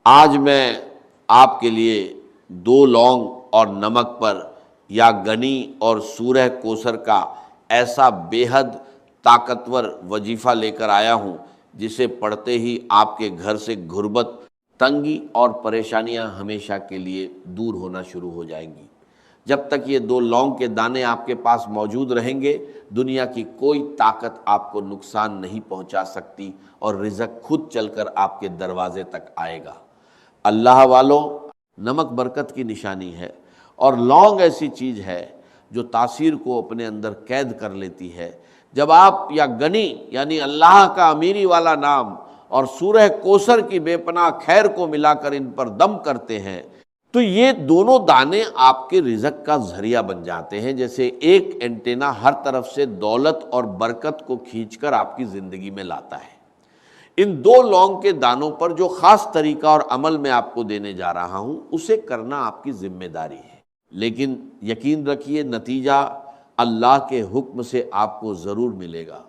آج میں آپ کے لیے 2 لونگ اور نمک پر یا گنی اور سورہ کوثر کا ایسا بے حد طاقتور وظیفہ لے کر آیا ہوں جسے پڑھتے ہی آپ کے گھر سے غربت، تنگی اور پریشانیاں ہمیشہ کے لیے دور ہونا شروع ہو جائیں گی۔ جب تک یہ 2 لونگ کے دانے آپ کے پاس موجود رہیں گے، دنیا کی کوئی طاقت آپ کو نقصان نہیں پہنچا سکتی اور رزق خود چل کر آپ کے دروازے تک آئے گا۔ اللہ والو، نمک برکت کی نشانی ہے اور لونگ ایسی چیز ہے جو تاثیر کو اپنے اندر قید کر لیتی ہے۔ جب آپ یا گنی یعنی اللہ کا امیری والا نام اور سورہ کوثر کی بے پناہ خیر کو ملا کر ان پر دم کرتے ہیں تو یہ دونوں دانے آپ کے رزق کا ذریعہ بن جاتے ہیں، جیسے ایک اینٹینا ہر طرف سے دولت اور برکت کو کھینچ کر آپ کی زندگی میں لاتا ہے۔ ان 2 لونگ کے دانوں پر جو خاص طریقہ اور عمل میں آپ کو دینے جا رہا ہوں اسے کرنا آپ کی ذمہ داری ہے، لیکن یقین رکھیے نتیجہ اللہ کے حکم سے آپ کو ضرور ملے گا۔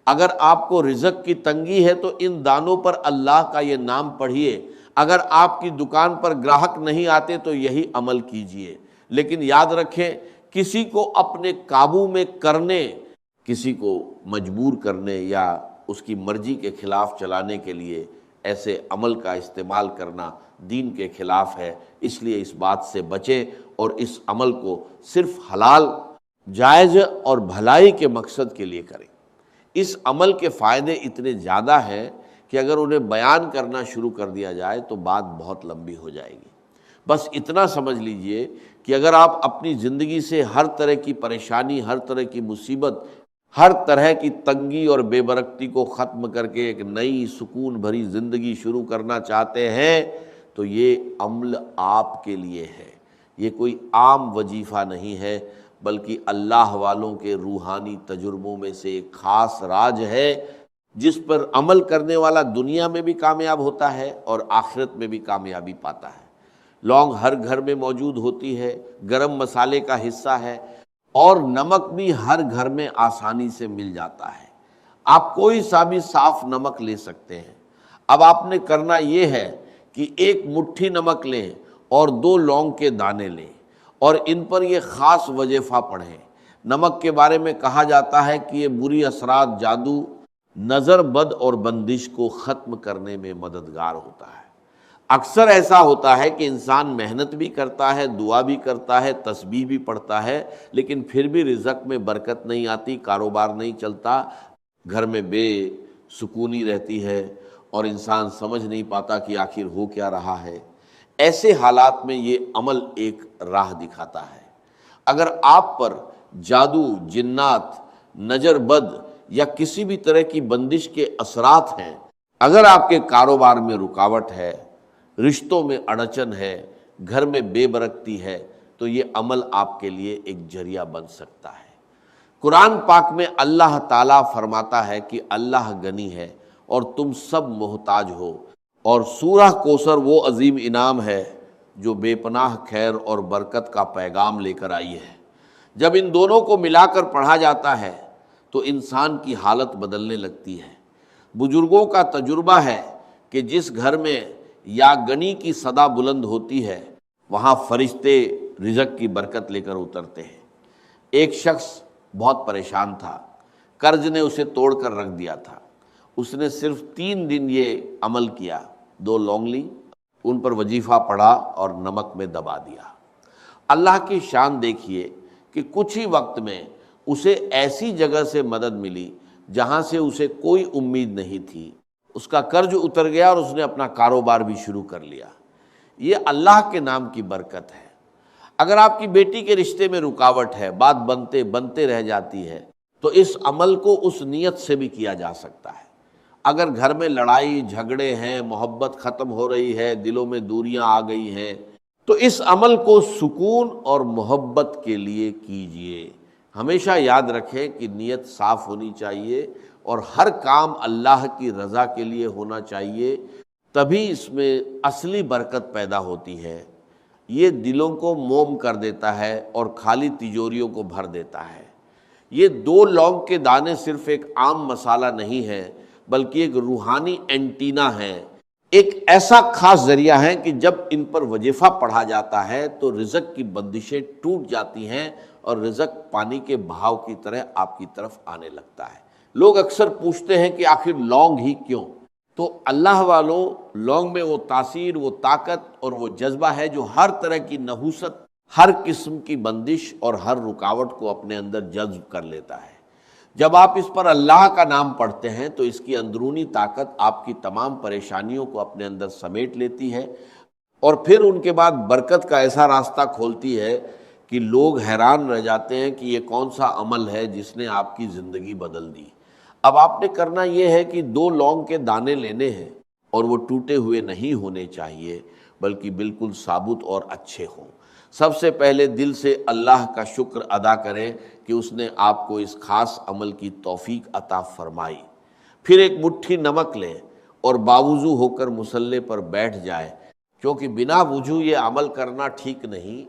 اگر آپ کو رزق کی تنگی ہے تو ان دانوں پر اللہ کا یہ نام پڑھیے، اگر آپ کی دکان پر گراہک نہیں آتے تو یہی عمل کیجئے، لیکن یاد رکھیں کسی کو اپنے قابو میں کرنے، کسی کو مجبور کرنے یا اس کی مرضی کے خلاف چلانے کے لیے ایسے عمل کا استعمال کرنا دین کے خلاف ہے۔ اس لیے اس بات سے بچیں اور اس عمل کو صرف حلال، جائز اور بھلائی کے مقصد کے لیے کریں۔ اس عمل کے فائدے اتنے زیادہ ہیں کہ اگر انہیں بیان کرنا شروع کر دیا جائے تو بات بہت لمبی ہو جائے گی۔ بس اتنا سمجھ لیجئے کہ اگر آپ اپنی زندگی سے ہر طرح کی پریشانی، ہر طرح کی مصیبت، ہر طرح کی تنگی اور بے برکتی کو ختم کر کے ایک نئی سکون بھری زندگی شروع کرنا چاہتے ہیں تو یہ عمل آپ کے لیے ہے۔ یہ کوئی عام وظیفہ نہیں ہے بلکہ اللہ والوں کے روحانی تجربوں میں سے ایک خاص راج ہے جس پر عمل کرنے والا دنیا میں بھی کامیاب ہوتا ہے اور آخرت میں بھی کامیابی پاتا ہے۔ لونگ ہر گھر میں موجود ہوتی ہے، گرم مسالے کا حصہ ہے، اور نمک بھی ہر گھر میں آسانی سے مل جاتا ہے۔ آپ کوئی سا بھی صاف نمک لے سکتے ہیں۔ اب آپ نے کرنا یہ ہے کہ 1 مٹھی نمک لیں اور 2 لونگ کے دانے لیں اور ان پر یہ خاص وظیفہ پڑھیں۔ نمک کے بارے میں کہا جاتا ہے کہ یہ بری اثرات، جادو، نظر بد اور بندش کو ختم کرنے میں مددگار ہوتا ہے۔ اکثر ایسا ہوتا ہے کہ انسان محنت بھی کرتا ہے، دعا بھی کرتا ہے، تسبیح بھی پڑھتا ہے، لیکن پھر بھی رزق میں برکت نہیں آتی، کاروبار نہیں چلتا، گھر میں بے سکونی رہتی ہے اور انسان سمجھ نہیں پاتا کہ آخر ہو کیا رہا ہے۔ ایسے حالات میں یہ عمل ایک راہ دکھاتا ہے۔ اگر آپ پر جادو، جنات، نظر بد یا کسی بھی طرح کی بندش کے اثرات ہیں، اگر آپ کے کاروبار میں رکاوٹ ہے، رشتوں میں اڑچن ہے، گھر میں بے برکتی ہے، تو یہ عمل آپ کے لیے ایک ذریعہ بن سکتا ہے۔ قرآن پاک میں اللہ تعالیٰ فرماتا ہے کہ اللہ غنی ہے اور تم سب محتاج ہو، اور سورہ کوثر وہ عظیم انعام ہے جو بے پناہ خیر اور برکت کا پیغام لے کر آئی ہے۔ جب ان دونوں کو ملا کر پڑھا جاتا ہے تو انسان کی حالت بدلنے لگتی ہے۔ بزرگوں کا تجربہ ہے کہ جس گھر میں یا گنی کی صدا بلند ہوتی ہے وہاں فرشتے رزق کی برکت لے کر اترتے ہیں۔ ایک شخص بہت پریشان تھا، قرض نے اسے توڑ کر رکھ دیا تھا۔ اس نے صرف 3 دن یہ عمل کیا، 2 لونگ لی، ان پر وظیفہ پڑھا اور نمک میں دبا دیا۔ اللہ کی شان دیکھیے کہ کچھ ہی وقت میں اسے ایسی جگہ سے مدد ملی جہاں سے اسے کوئی امید نہیں تھی۔ اس کا قرض اتر گیا اور اس نے اپنا کاروبار بھی شروع کر لیا۔ یہ اللہ کے نام کی برکت ہے۔ اگر آپ کی بیٹی کے رشتے میں رکاوٹ ہے، بات بنتے بنتے رہ جاتی ہے، تو اس عمل کو اس نیت سے بھی کیا جا سکتا ہے۔ اگر گھر میں لڑائی جھگڑے ہیں، محبت ختم ہو رہی ہے، دلوں میں دوریاں آ گئی ہیں، تو اس عمل کو سکون اور محبت کے لیے کیجئے۔ ہمیشہ یاد رکھیں کہ نیت صاف ہونی چاہیے اور ہر کام اللہ کی رضا کے لیے ہونا چاہیے، تبھی اس میں اصلی برکت پیدا ہوتی ہے۔ یہ دلوں کو موم کر دیتا ہے اور خالی تجوریوں کو بھر دیتا ہے۔ یہ 2 لونگ کے دانے صرف ایک عام مسالہ نہیں ہے بلکہ ایک روحانی اینٹینا ہے ایک ایسا خاص ذریعہ ہے کہ جب ان پر وظیفہ پڑھا جاتا ہے تو رزق کی بندشیں ٹوٹ جاتی ہیں اور رزق پانی کے بہاؤ کی طرح آپ کی طرف آنے لگتا ہے۔ لوگ اکثر پوچھتے ہیں کہ آخر لونگ ہی کیوں؟ تو اللہ والوں، لونگ میں وہ تاثیر، وہ طاقت اور وہ جذبہ ہے جو ہر طرح کی نحوست، ہر قسم کی بندش اور ہر رکاوٹ کو اپنے اندر جذب کر لیتا ہے۔ جب آپ اس پر اللہ کا نام پڑھتے ہیں تو اس کی اندرونی طاقت آپ کی تمام پریشانیوں کو اپنے اندر سمیٹ لیتی ہے اور پھر ان کے بعد برکت کا ایسا راستہ کھولتی ہے کہ لوگ حیران رہ جاتے ہیں کہ یہ کون سا عمل ہے جس نے آپ کی زندگی بدل دی۔ اب آپ نے کرنا یہ ہے کہ 2 لونگ کے دانے لینے ہیں اور وہ ٹوٹے ہوئے نہیں ہونے چاہیے بلکہ بالکل ثابت اور اچھے ہوں۔ سب سے پہلے دل سے اللہ کا شکر ادا کریں کہ اس نے آپ کو اس خاص عمل کی توفیق عطا فرمائی۔ پھر ایک مٹھی نمک لیں اور باوضو ہو کر مصلی پر بیٹھ جائے، کیونکہ بنا وضو یہ عمل کرنا ٹھیک نہیں،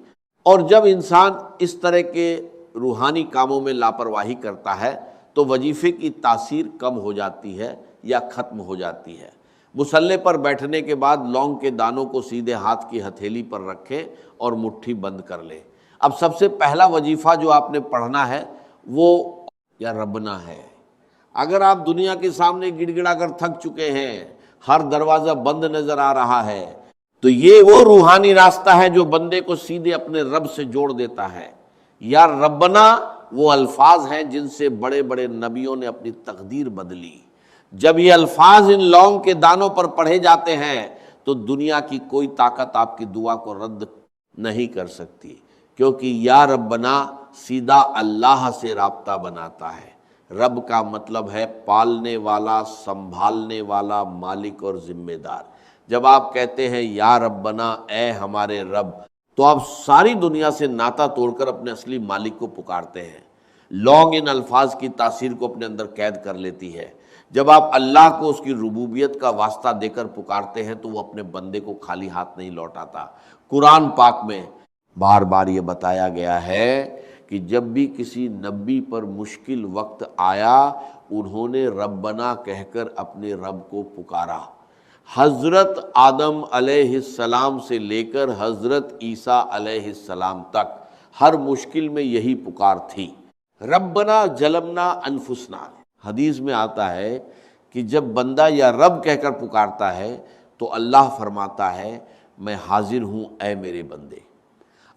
اور جب انسان اس طرح کے روحانی کاموں میں لاپرواہی کرتا ہے تو وظیفے کی تاثیر کم ہو جاتی ہے یا ختم ہو جاتی ہے۔ مصلی پر بیٹھنے کے بعد لونگ کے دانوں کو سیدھے ہاتھ کی ہتھیلی پر رکھیں اور مٹھی بند کر لیں۔ اب سب سے پہلا وظیفہ جو آپ نے پڑھنا ہے وہ یا ربنا ہے۔ اگر آپ دنیا کے سامنے گڑ گڑا کر تھک چکے ہیں، ہر دروازہ بند نظر آ رہا ہے، تو یہ وہ روحانی راستہ ہے جو بندے کو سیدھے اپنے رب سے جوڑ دیتا ہے۔ یا ربنا وہ الفاظ ہیں جن سے بڑے بڑے نبیوں نے اپنی تقدیر بدلی۔ جب یہ الفاظ ان لونگ کے دانوں پر پڑھے جاتے ہیں تو دنیا کی کوئی طاقت آپ کی دعا کو رد نہیں کر سکتی، کیونکہ یا ربنا سیدھا اللہ سے رابطہ بناتا ہے۔ رب کا مطلب ہے پالنے والا، سنبھالنے والا، مالک اور ذمہ دار۔ جب آپ کہتے ہیں یا ربنا اے ہمارے رب، تو آپ ساری دنیا سے ناطہ توڑ کر اپنے اصلی مالک کو پکارتے ہیں۔ لونگ ان الفاظ کی تاثیر کو اپنے اندر قید کر لیتی ہے۔ جب آپ اللہ کو اس کی ربوبیت کا واسطہ دے کر پکارتے ہیں تو وہ اپنے بندے کو خالی ہاتھ نہیں لوٹاتا۔ قرآن پاک میں بار بار یہ بتایا گیا ہے کہ جب بھی کسی نبی پر مشکل وقت آیا انہوں نے ربنا کہہ کر اپنے رب کو پکارا۔ حضرت آدم علیہ السلام سے لے کر حضرت عیسیٰ علیہ السلام تک ہر مشکل میں یہی پکار تھی، ربنا ظلمنا انفسنا۔ حدیث میں آتا ہے کہ جب بندہ یا رب کہہ کر پکارتا ہے تو اللہ فرماتا ہے میں حاضر ہوں اے میرے بندے۔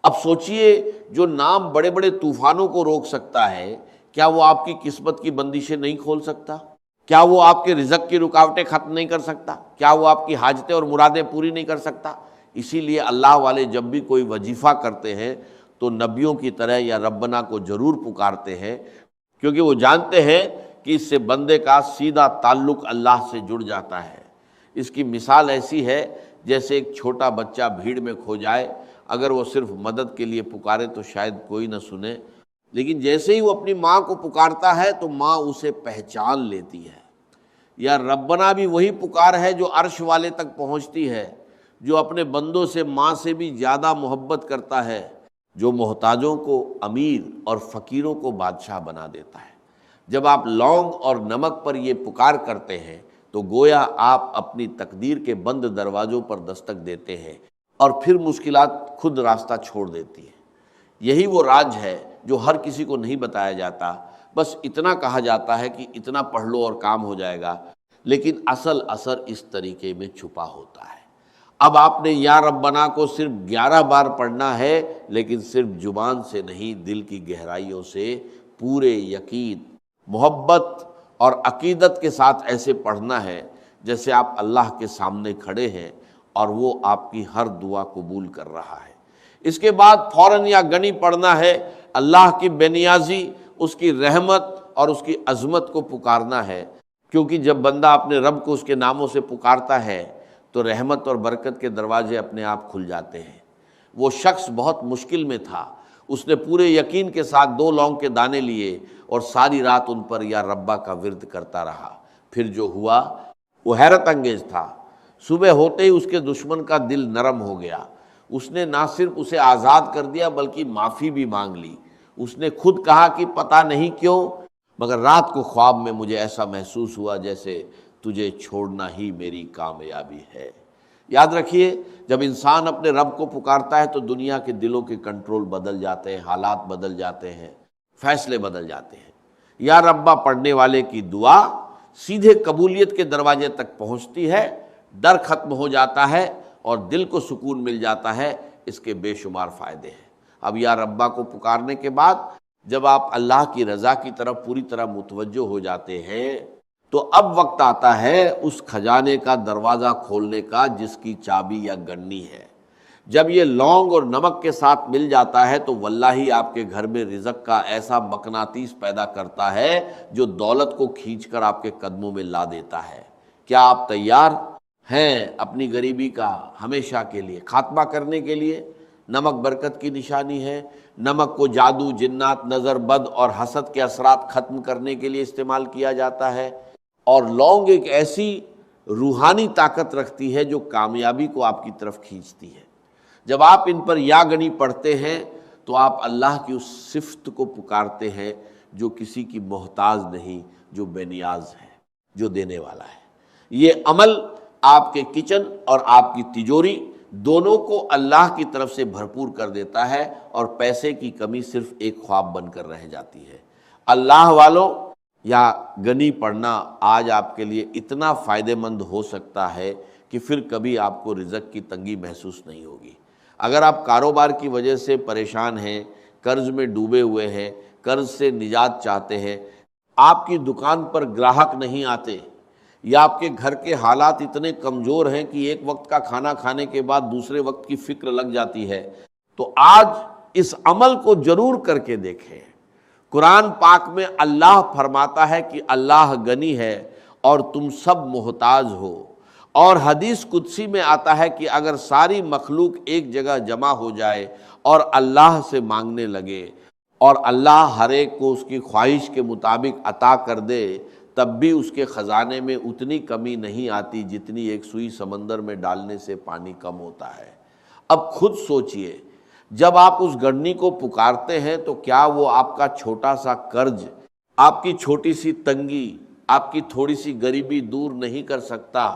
اب سوچئے جو نام بڑے بڑے طوفانوں کو روک سکتا ہے، کیا وہ آپ کی قسمت کی بندشیں نہیں کھول سکتا؟ کیا وہ آپ کے رزق کی رکاوٹیں ختم نہیں کر سکتا؟ کیا وہ آپ کی حاجتیں اور مرادیں پوری نہیں کر سکتا؟ اسی لیے اللہ والے جب بھی کوئی وظیفہ کرتے ہیں تو نبیوں کی طرح یا ربنا کو ضرور پکارتے ہیں، کیونکہ وہ جانتے ہیں کہ اس سے بندے کا سیدھا تعلق اللہ سے جڑ جاتا ہے۔ اس کی مثال ایسی ہے جیسے ایک چھوٹا بچہ بھیڑ میں کھو جائے، اگر وہ صرف مدد کے لیے پکارے تو شاید کوئی نہ سنے، لیکن جیسے ہی وہ اپنی ماں کو پکارتا ہے تو ماں اسے پہچان لیتی ہے۔ یا ربنا بھی وہی پکار ہے جو عرش والے تک پہنچتی ہے، جو اپنے بندوں سے ماں سے بھی زیادہ محبت کرتا ہے، جو محتاجوں کو امیر اور فقیروں کو بادشاہ بنا دیتا ہے۔ جب آپ لونگ اور نمک پر یہ پکار کرتے ہیں تو گویا آپ اپنی تقدیر کے بند دروازوں پر دستک دیتے ہیں اور پھر مشکلات خود راستہ چھوڑ دیتی ہیں۔ یہی وہ راز ہے جو ہر کسی کو نہیں بتایا جاتا، بس اتنا کہا جاتا ہے کہ اتنا پڑھ لو اور کام ہو جائے گا، لیکن اصل اثر اس طریقے میں چھپا ہوتا ہے۔ اب آپ نے یا ربنا کو صرف 11 بار پڑھنا ہے، لیکن صرف زبان سے نہیں، دل کی گہرائیوں سے پورے یقین، محبت اور عقیدت کے ساتھ ایسے پڑھنا ہے جیسے آپ اللہ کے سامنے کھڑے ہیں اور وہ آپ کی ہر دعا قبول کر رہا ہے۔ اس کے بعد فوراً یا گنی پڑھنا ہے، اللہ کی بے نیازی، اس کی رحمت اور اس کی عظمت کو پکارنا ہے، کیونکہ جب بندہ اپنے رب کو اس کے ناموں سے پکارتا ہے تو رحمت اور برکت کے دروازے اپنے آپ کھل جاتے ہیں۔ وہ شخص بہت مشکل میں تھا، اس نے پورے یقین کے ساتھ 2 لونگ کے دانے لیے اور ساری رات ان پر یا ربا کا ورد کرتا رہا۔ پھر جو ہوا وہ حیرت انگیز تھا۔ صبح ہوتے ہی اس کے دشمن کا دل نرم ہو گیا، اس نے نہ صرف اسے آزاد کر دیا بلکہ معافی بھی مانگ لی۔ اس نے خود کہا کہ پتہ نہیں کیوں مگر رات کو خواب میں مجھے ایسا محسوس ہوا جیسے تجھے چھوڑنا ہی میری کامیابی ہے۔ یاد رکھیے، جب انسان اپنے رب کو پکارتا ہے تو دنیا کے دلوں کے کنٹرول بدل جاتے ہیں، حالات بدل جاتے ہیں، فیصلے بدل جاتے ہیں۔ یا ربا پڑھنے والے کی دعا سیدھے قبولیت کے دروازے تک پہنچتی ہے، ڈر ختم ہو جاتا ہے اور دل کو سکون مل جاتا ہے۔ اس کے بے شمار فائدے ہیں۔ اب یا ربا کو پکارنے کے بعد جب آپ اللہ کی رضا کی طرف پوری طرح متوجہ ہو جاتے ہیں تو اب وقت آتا ہے اس خزانے کا دروازہ کھولنے کا جس کی چابی یا گنی ہے۔ جب یہ لونگ اور نمک کے ساتھ مل جاتا ہے تو واللہ آپ کے گھر میں رزق کا ایسا مقناطیس پیدا کرتا ہے جو دولت کو کھینچ کر آپ کے قدموں میں لا دیتا ہے۔ کیا آپ تیار ہیں اپنی غریبی کا ہمیشہ کے لیے خاتمہ کرنے کے لیے؟ نمک برکت کی نشانی ہے۔ نمک کو جادو، جنات، نظر بد اور حسد کے اثرات ختم کرنے کے لیے استعمال کیا جاتا ہے، اور لونگ ایک ایسی روحانی طاقت رکھتی ہے جو کامیابی کو آپ کی طرف کھینچتی ہے۔ جب آپ ان پر یا گنی پڑھتے ہیں تو آپ اللہ کی اس صفت کو پکارتے ہیں جو کسی کی محتاج نہیں، جو بے نیاز ہے، جو دینے والا ہے۔ یہ عمل آپ کے کچن اور آپ کی تجوری دونوں کو اللہ کی طرف سے بھرپور کر دیتا ہے، اور پیسے کی کمی صرف ایک خواب بن کر رہ جاتی ہے۔ اللہ والوں، یا گنی پڑھنا آج آپ کے لیے اتنا فائدہ مند ہو سکتا ہے کہ پھر کبھی آپ کو رزق کی تنگی محسوس نہیں ہوگی۔ اگر آپ کاروبار کی وجہ سے پریشان ہیں، قرض میں ڈوبے ہوئے ہیں، قرض سے نجات چاہتے ہیں، آپ کی دکان پر گراہک نہیں آتے، یا آپ کے گھر کے حالات اتنے کمزور ہیں کہ ایک وقت کا کھانا کھانے کے بعد دوسرے وقت کی فکر لگ جاتی ہے، تو آج اس عمل کو ضرور کر کے دیکھیں۔ قرآن پاک میں اللہ فرماتا ہے کہ اللہ غنی ہے اور تم سب محتاج ہو، اور حدیث قدسی میں آتا ہے کہ اگر ساری مخلوق ایک جگہ جمع ہو جائے اور اللہ سے مانگنے لگے اور اللہ ہر ایک کو اس کی خواہش کے مطابق عطا کر دے، تب بھی اس کے خزانے میں اتنی کمی نہیں آتی جتنی ایک سوئی سمندر میں ڈالنے سے پانی کم ہوتا ہے۔ اب خود سوچئے، جب آپ اس گڑنی کو پکارتے ہیں تو کیا وہ آپ کا چھوٹا سا قرض، آپ کی چھوٹی سی تنگی، آپ کی تھوڑی سی غریبی دور نہیں کر سکتا؟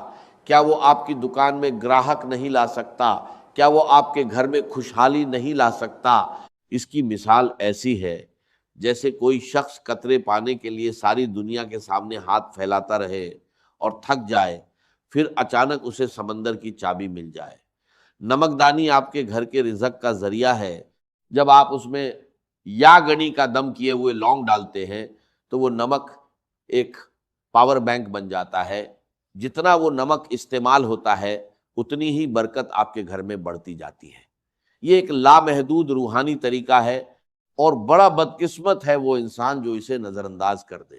کیا وہ آپ کی دکان میں گراہک نہیں لا سکتا؟ کیا وہ آپ کے گھر میں خوشحالی نہیں لا سکتا؟ اس کی مثال ایسی ہے جیسے کوئی شخص قطرے پانے کے لیے ساری دنیا کے سامنے ہاتھ پھیلاتا رہے اور تھک جائے، پھر اچانک اسے سمندر کی چابی مل جائے۔ نمکدانی آپ کے گھر کے رزق کا ذریعہ ہے۔ جب آپ اس میں یا گنی کا دم کیے ہوئے لونگ ڈالتے ہیں تو وہ نمک ایک پاور بینک بن جاتا ہے۔ جتنا وہ نمک استعمال ہوتا ہے اتنی ہی برکت آپ کے گھر میں بڑھتی جاتی ہے۔ یہ ایک لامحدود روحانی طریقہ ہے، اور بڑا بدقسمت ہے وہ انسان جو اسے نظر انداز کر دے۔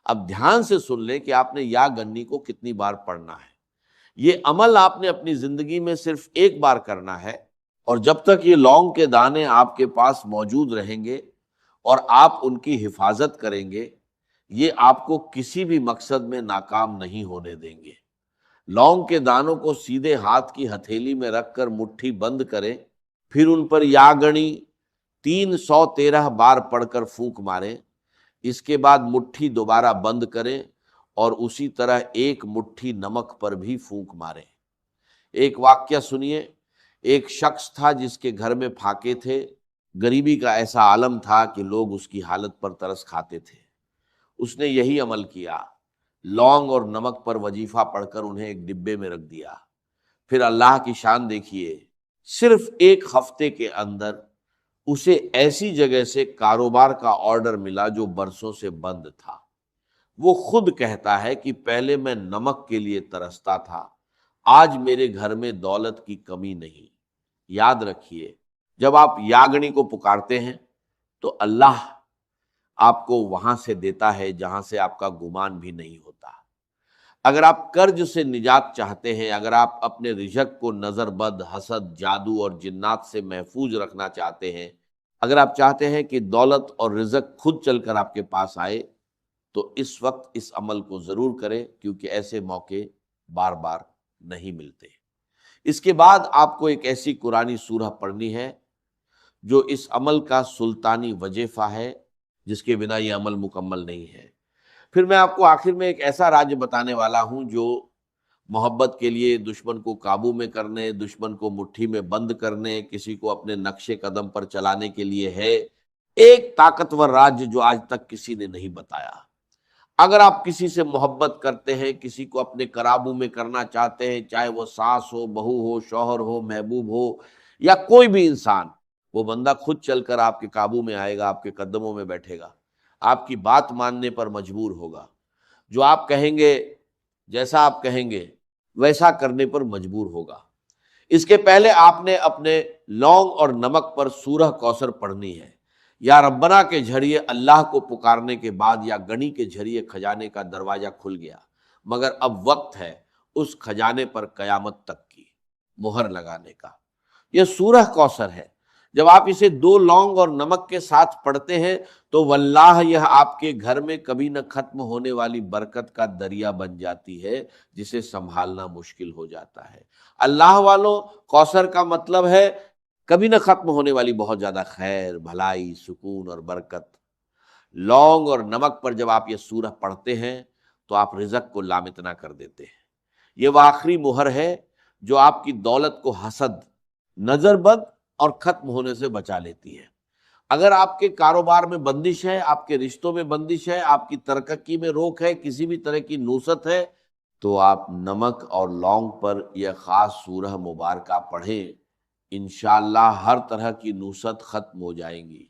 اب دھیان سے سن لیں کہ آپ نے یا گنی کو کتنی بار پڑھنا ہے۔ یہ عمل آپ نے اپنی زندگی میں صرف ایک بار کرنا ہے، اور جب تک یہ لونگ کے دانے آپ کے پاس موجود رہیں گے اور آپ ان کی حفاظت کریں گے، یہ آپ کو کسی بھی مقصد میں ناکام نہیں ہونے دیں گے۔ لونگ کے دانوں کو سیدھے ہاتھ کی ہتھیلی میں رکھ کر مٹھی بند کریں، پھر ان پر یا گنی 313 بار پڑھ کر پھونک ماریں۔ اس کے بعد مٹھی دوبارہ بند کریں اور اسی طرح ایک مٹھی نمک پر بھی پھونک ماریں۔ ایک واقعہ سنیے۔ ایک شخص تھا جس کے گھر میں پھاکے تھے، غریبی کا ایسا عالم تھا کہ لوگ اس کی حالت پر ترس کھاتے تھے۔ اس نے یہی عمل کیا، لونگ اور نمک پر وظیفہ پڑھ کر انہیں ایک ڈبے میں رکھ دیا۔ پھر اللہ کی شان دیکھیے، صرف ایک ہفتے کے اندر اسے ایسی جگہ سے کاروبار کا آرڈر ملا جو برسوں سے بند تھا۔ وہ خود کہتا ہے کہ پہلے میں نمک کے لیے ترستا تھا، آج میرے گھر میں دولت کی کمی نہیں۔ یاد رکھیے، جب آپ یاگنی کو پکارتے ہیں تو اللہ آپ کو وہاں سے دیتا ہے جہاں سے آپ کا گمان بھی نہیں ہوتا۔ اگر آپ قرض سے نجات چاہتے ہیں، اگر آپ اپنے رزق کو نظر بد، حسد، جادو اور جنات سے محفوظ رکھنا چاہتے ہیں، اگر آپ چاہتے ہیں کہ دولت اور رزق خود چل کر آپ کے پاس آئے، تو اس وقت اس عمل کو ضرور کریں، کیونکہ ایسے موقع بار بار نہیں ملتے۔ اس کے بعد آپ کو ایک ایسی قرآنی سورہ پڑھنی ہے جو اس عمل کا سلطانی وظیفہ ہے، جس کے بنا یہ عمل مکمل نہیں ہے۔ پھر میں آپ کو آخر میں ایک ایسا راج بتانے والا ہوں جو محبت کے لیے دشمن کو قابو میں کرنے، دشمن کو مٹھی میں بند کرنے، کسی کو اپنے نقش قدم پر چلانے کے لیے ہے۔ ایک طاقتور راج جو آج تک کسی نے نہیں بتایا۔ اگر آپ کسی سے محبت کرتے ہیں، کسی کو اپنے قابو میں کرنا چاہتے ہیں، چاہے وہ ساس ہو، بہو ہو، شوہر ہو، محبوب ہو، یا کوئی بھی انسان، وہ بندہ خود چل کر آپ کے قابو میں آئے گا، آپ کے قدموں میں بیٹھے گا، آپ کی بات ماننے پر مجبور ہوگا، جو آپ کہیں گے، جیسا آپ کہیں گے ویسا کرنے پر مجبور ہوگا۔ اس کے پہلے آپ نے اپنے لونگ اور نمک پر سورہ کوثر پڑھنی ہے۔ یا ربنا کے ذریعے اللہ کو پکارنے کے بعد یا گنی کے ذریعے کھجانے کا دروازہ کھل گیا، مگر اب وقت ہے اس کھجانے پر قیامت تک کی مہر لگانے کا۔ یہ سورہ کوثر ہے۔ جب آپ اسے 2 لونگ اور نمک کے ساتھ پڑھتے ہیں تو واللہ یہ آپ کے گھر میں کبھی نہ ختم ہونے والی برکت کا دریا بن جاتی ہے، جسے سنبھالنا مشکل ہو جاتا ہے۔ اللہ والوں، کوثر کا مطلب ہے کبھی نہ ختم ہونے والی بہت زیادہ خیر، بھلائی، سکون اور برکت۔ لونگ اور نمک پر جب آپ یہ سورہ پڑھتے ہیں تو آپ رزق کو لامتنا کر دیتے ہیں۔ یہ وہ آخری مہر ہے جو آپ کی دولت کو حسد، نظر بد اور ختم ہونے سے بچا لیتی ہے۔ اگر آپ کے کاروبار میں بندش ہے، آپ کے رشتوں میں بندش ہے، آپ کی ترقی میں روک ہے، کسی بھی طرح کی نوست ہے، تو آپ نمک اور لونگ پر یہ خاص سورہ مبارکہ پڑھیں، انشاءاللہ ہر طرح کی نوست ختم ہو جائیں گی۔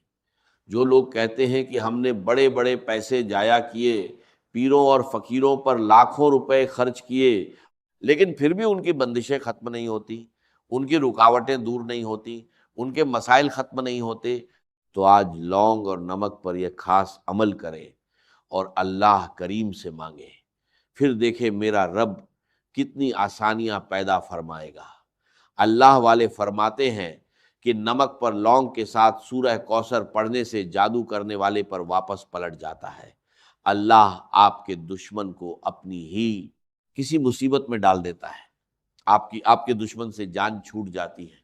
جو لوگ کہتے ہیں کہ ہم نے بڑے بڑے پیسے جایا کیے، پیروں اور فقیروں پر لاکھوں روپے خرچ کیے، لیکن پھر بھی ان کی بندشیں ختم نہیں ہوتی، ان کی رکاوٹیں دور نہیں ہوتی، ان کے مسائل ختم نہیں ہوتے، تو آج لونگ اور نمک پر یہ خاص عمل کریں اور اللہ کریم سے مانگیں، پھر دیکھیں میرا رب کتنی آسانیاں پیدا فرمائے گا۔ اللہ والے فرماتے ہیں کہ نمک پر لونگ کے ساتھ سورہ کوثر پڑھنے سے جادو کرنے والے پر واپس پلٹ جاتا ہے۔ اللہ آپ کے دشمن کو اپنی ہی کسی مصیبت میں ڈال دیتا ہے، آپ کے دشمن سے جان چھوٹ جاتی ہے۔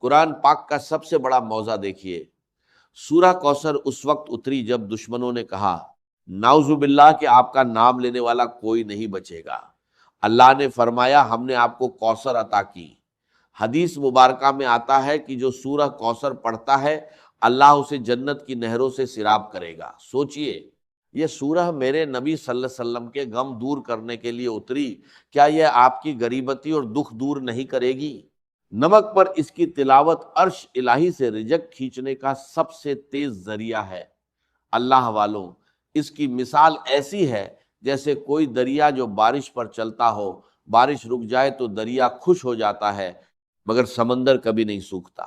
قرآن پاک کا سب سے بڑا موضع دیکھیے، سورہ کوثر اس وقت اتری جب دشمنوں نے کہا نعوذ باللہ کہ آپ کا نام لینے والا کوئی نہیں بچے گا۔ اللہ نے فرمایا ہم نے آپ کو کوثر عطا کی۔ حدیث مبارکہ میں آتا ہے کہ جو سورہ کوثر پڑھتا ہے اللہ اسے جنت کی نہروں سے سیراب کرے گا۔ سوچئے، یہ سورہ میرے نبی صلی اللہ علیہ وسلم کے غم دور کرنے کے لیے اتری، کیا یہ آپ کی غریبتی اور دکھ دور نہیں کرے گی؟ نمک پر اس کی تلاوت عرش الہی سے رزق کھینچنے کا سب سے تیز ذریعہ ہے۔ اللہ والوں، اس کی مثال ایسی ہے جیسے کوئی دریا جو بارش پر چلتا ہو، بارش رک جائے تو دریا خشک ہو جاتا ہے، مگر سمندر کبھی نہیں سوکھتا۔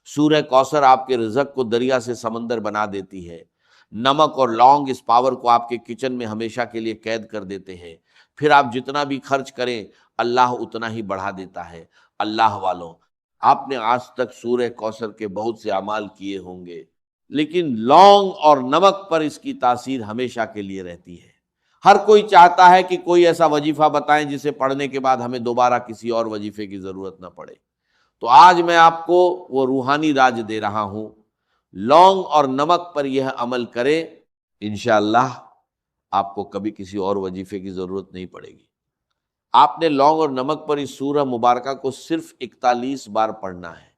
سورہ کوثر آپ کے رزق کو دریا سے سمندر بنا دیتی ہے۔ نمک اور لونگ اس پاور کو آپ کے کچن میں ہمیشہ کے لیے قید کر دیتے ہیں، پھر آپ جتنا بھی خرچ کریں اللہ اتنا ہی بڑھا دیتا ہے۔ اللہ والوں، آپ نے آج تک سورہ کوثر کے بہت سے اعمال کیے ہوں گے، لیکن لونگ اور نمک پر اس کی تاثیر ہمیشہ کے لیے رہتی ہے۔ ہر کوئی چاہتا ہے کہ کوئی ایسا وظیفہ بتائیں جسے پڑھنے کے بعد ہمیں دوبارہ کسی اور وظیفے کی ضرورت نہ پڑے، تو آج میں آپ کو وہ روحانی راج دے رہا ہوں۔ لونگ اور نمک پر یہ عمل کریں، انشاءاللہ آپ کو کبھی کسی اور وظیفے کی ضرورت نہیں پڑے گی۔ آپ نے لونگ اور نمک پر اس سورہ مبارکہ کو صرف 41 بار پڑھنا ہے،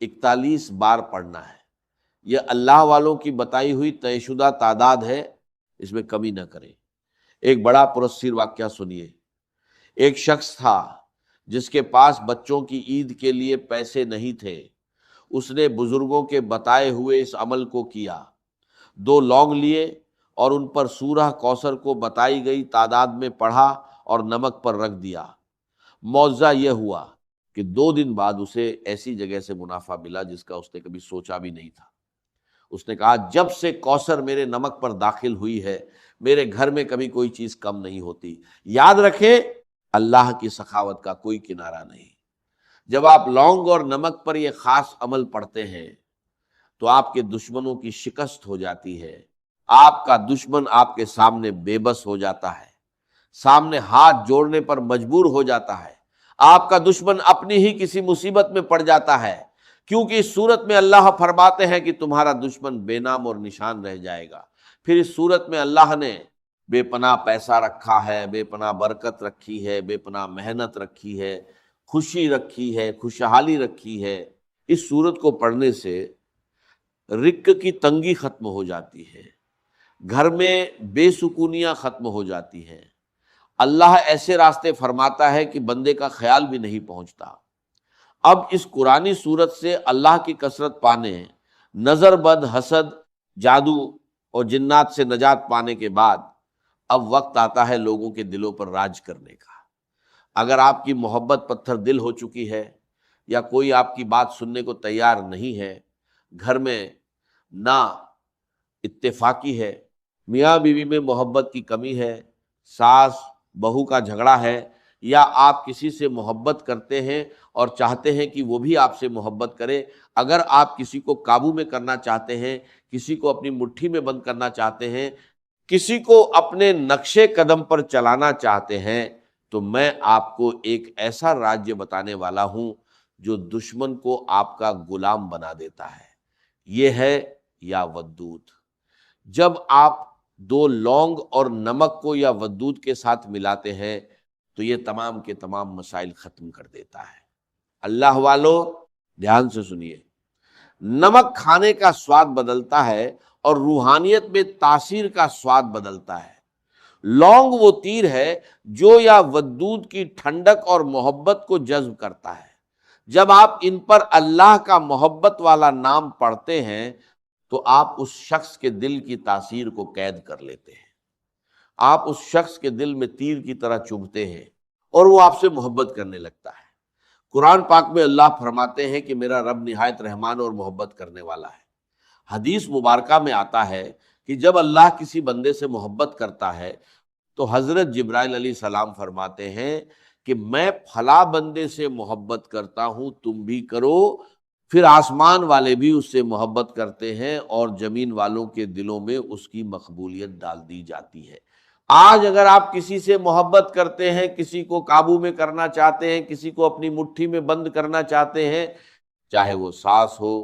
41 بار پڑھنا ہے۔ یہ اللہ والوں کی بتائی ہوئی طے شدہ تعداد ہے، اس میں کمی نہ کریں۔ ایک بڑا پرسیر واقعہ سنیے۔ ایک شخص تھا جس کے پاس بچوں کی عید کے لیے پیسے نہیں تھے۔ اس نے بزرگوں کے بتائے ہوئے اس عمل کو کیا۔ 2 لونگ لیے اور ان پر سورہ کوثر کو بتائی گئی تعداد میں پڑھا اور نمک پر رکھ دیا۔ معجزہ یہ ہوا کہ 2 دن بعد اسے ایسی جگہ سے منافع ملا جس کا اس نے کبھی سوچا بھی نہیں تھا۔ اس نے کہا جب سے کوثر میرے نمک پر داخل ہوئی ہے میرے گھر میں کبھی کوئی چیز کم نہیں ہوتی۔ یاد رکھیں، اللہ کی سخاوت کا کوئی کنارہ نہیں۔ جب آپ لونگ اور نمک پر یہ خاص عمل پڑھتے ہیں تو آپ کے دشمنوں کی شکست ہو جاتی ہے۔ آپ کا دشمن آپ کے سامنے بے بس ہو جاتا ہے، سامنے ہاتھ جوڑنے پر مجبور ہو جاتا ہے۔ آپ کا دشمن اپنی ہی کسی مصیبت میں پڑ جاتا ہے، کیونکہ اس صورت میں اللہ فرماتے ہیں کہ تمہارا دشمن بے نام اور نشان رہ جائے گا۔ پھر اس صورت میں اللہ نے بے پناہ پیسہ رکھا ہے، بے پناہ برکت رکھی ہے، بے پناہ محنت رکھی ہے، خوشی رکھی ہے، خوشحالی رکھی ہے۔ اس سورت کو پڑھنے سے رزق کی تنگی ختم ہو جاتی ہے، گھر میں بے سکونیاں ختم ہو جاتی ہیں، اللہ ایسے راستے فرماتا ہے کہ بندے کا خیال بھی نہیں پہنچتا۔ اب اس قرآنی صورت سے اللہ کی کثرت پانے، نظر بد، حسد، جادو اور جنات سے نجات پانے کے بعد اب وقت آتا ہے لوگوں کے دلوں پر راج کرنے کا۔ اگر آپ کی محبت پتھر دل ہو چکی ہے یا کوئی آپ کی بات سننے کو تیار نہیں ہے، گھر میں نا اتفاقی ہے، میاں بیوی میں محبت کی کمی ہے، ساس بہو کا جھگڑا ہے، یا آپ کسی سے محبت کرتے ہیں اور چاہتے ہیں کہ وہ بھی آپ سے محبت کرے، اگر آپ کسی کو قابو میں کرنا چاہتے ہیں، کسی کو اپنی مٹھی میں بند کرنا چاہتے ہیں، کسی کو اپنے نقش قدم پر چلانا چاہتے ہیں، تو میں آپ کو ایک ایسا راجیہ بتانے والا ہوں جو دشمن کو آپ کا غلام بنا دیتا ہے۔ یہ ہے یا ودود۔ جب آپ دو لونگ اور نمک کو یا ودود کے ساتھ ملاتے ہیں تو یہ تمام کے تمام مسائل ختم کر دیتا ہے۔ اللہ والو دھیان سے سنیے، نمک کھانے کا سواد بدلتا ہے اور روحانیت میں تاثیر کا سواد بدلتا ہے۔ لونگ وہ تیر ہے جو یا ودود کی ٹھنڈک اور محبت کو جذب کرتا ہے۔ جب آپ ان پر اللہ کا محبت والا نام پڑھتے ہیں تو آپ اس شخص کے دل کی تاثیر کو قید کر لیتے ہیں، آپ اس شخص کے دل میں تیر کی طرح چبھتے ہیں اور وہ آپ سے محبت کرنے لگتا ہے۔ قرآن پاک میں اللہ فرماتے ہیں کہ میرا رب نہایت رحمان اور محبت کرنے والا ہے۔ حدیث مبارکہ میں آتا ہے کہ جب اللہ کسی بندے سے محبت کرتا ہے تو حضرت جبرائیل علیہ السلام فرماتے ہیں کہ میں فلاں بندے سے محبت کرتا ہوں، تم بھی کرو۔ پھر آسمان والے بھی اس سے محبت کرتے ہیں اور زمین والوں کے دلوں میں اس کی مقبولیت ڈال دی جاتی ہے۔ آج اگر آپ کسی سے محبت کرتے ہیں، کسی کو قابو میں کرنا چاہتے ہیں، کسی کو اپنی مٹھی میں بند کرنا چاہتے ہیں، چاہے وہ ساس ہو،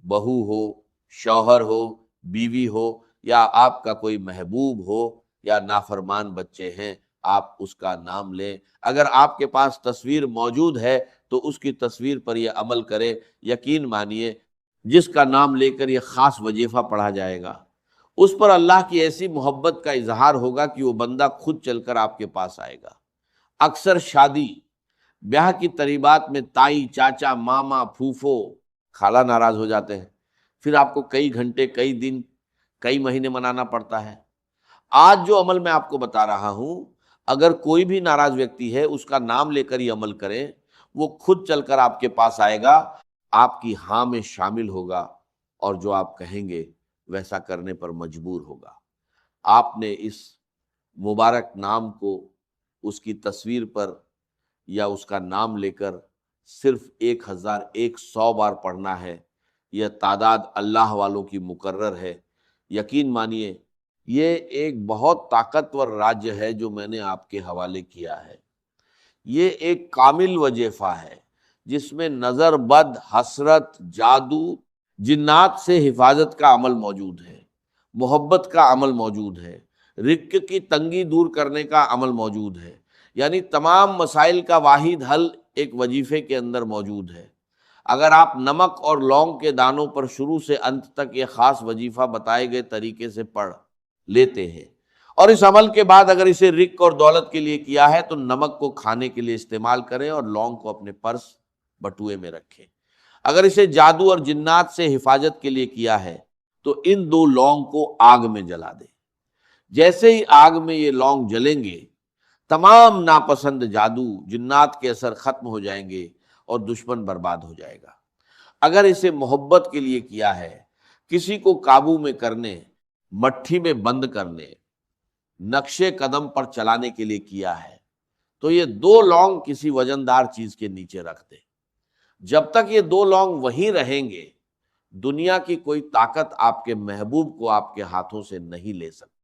بہو ہو، شوہر ہو، بیوی ہو، یا آپ کا کوئی محبوب ہو، یا نافرمان بچے ہیں، آپ اس کا نام لیں۔ اگر آپ کے پاس تصویر موجود ہے تو اس کی تصویر پر یہ عمل کرے، یقین مانیے جس کا نام لے کر یہ خاص وظیفہ پڑھا جائے گا، اس پر اللہ کی ایسی محبت کا اظہار ہوگا کہ وہ بندہ خود چل کر آپ کے پاس آئے گا۔ اکثر شادی بیاہ کی تقریبات میں تائی، چاچا، ماما، پھوپھو، خالہ ناراض ہو جاتے ہیں، پھر آپ کو کئی گھنٹے، کئی دن، کئی مہینے منانا پڑتا ہے۔ آج جو عمل میں آپ کو بتا رہا ہوں، اگر کوئی بھی ناراض ویکتی ہے اس کا نام لے کر یہ عمل کریں، وہ خود چل کر آپ کے پاس آئے گا، آپ کی ہاں میں شامل ہوگا اور جو آپ کہیں گے ویسا کرنے پر مجبور ہوگا۔ آپ نے اس مبارک نام کو اس کی تصویر پر یا اس کا نام لے کر صرف 1100 بار پڑھنا ہے۔ یہ تعداد اللہ والوں کی مقرر ہے۔ یقین مانیے یہ ایک بہت طاقتور راج ہے جو میں نے آپ کے حوالے کیا ہے۔ یہ ایک کامل وظیفہ ہے جس میں نظر بد، حسرت، جادو، جنات سے حفاظت کا عمل موجود ہے، محبت کا عمل موجود ہے، رزق کی تنگی دور کرنے کا عمل موجود ہے، یعنی تمام مسائل کا واحد حل ایک وظیفے کے اندر موجود ہے۔ اگر آپ نمک اور لونگ کے دانوں پر شروع سے انت تک یہ خاص وظیفہ بتائے گئے طریقے سے پڑھ لیتے ہیں اور اس عمل کے بعد اگر اسے رزق اور دولت کے لیے کیا ہے تو نمک کو کھانے کے لیے استعمال کریں اور لونگ کو اپنے پرس بٹوے میں رکھیں۔ اگر اسے جادو اور جنات سے حفاظت کے لیے کیا ہے تو ان 2 لونگ کو آگ میں جلا دیں۔ جیسے ہی آگ میں یہ لونگ جلیں گے، تمام ناپسند جادو، جنات کے اثر ختم ہو جائیں گے اور دشمن برباد ہو جائے گا۔ اگر اسے محبت کے لیے کیا ہے، کسی کو قابو میں کرنے، مٹھی میں بند کرنے، نقش قدم پر چلانے کے لیے کیا ہے تو یہ 2 لونگ کسی وزندار چیز کے نیچے رکھ دیں۔ جب تک یہ 2 لونگ وہیں رہیں گے، دنیا کی کوئی طاقت آپ کے محبوب کو آپ کے ہاتھوں سے نہیں لے سکتی۔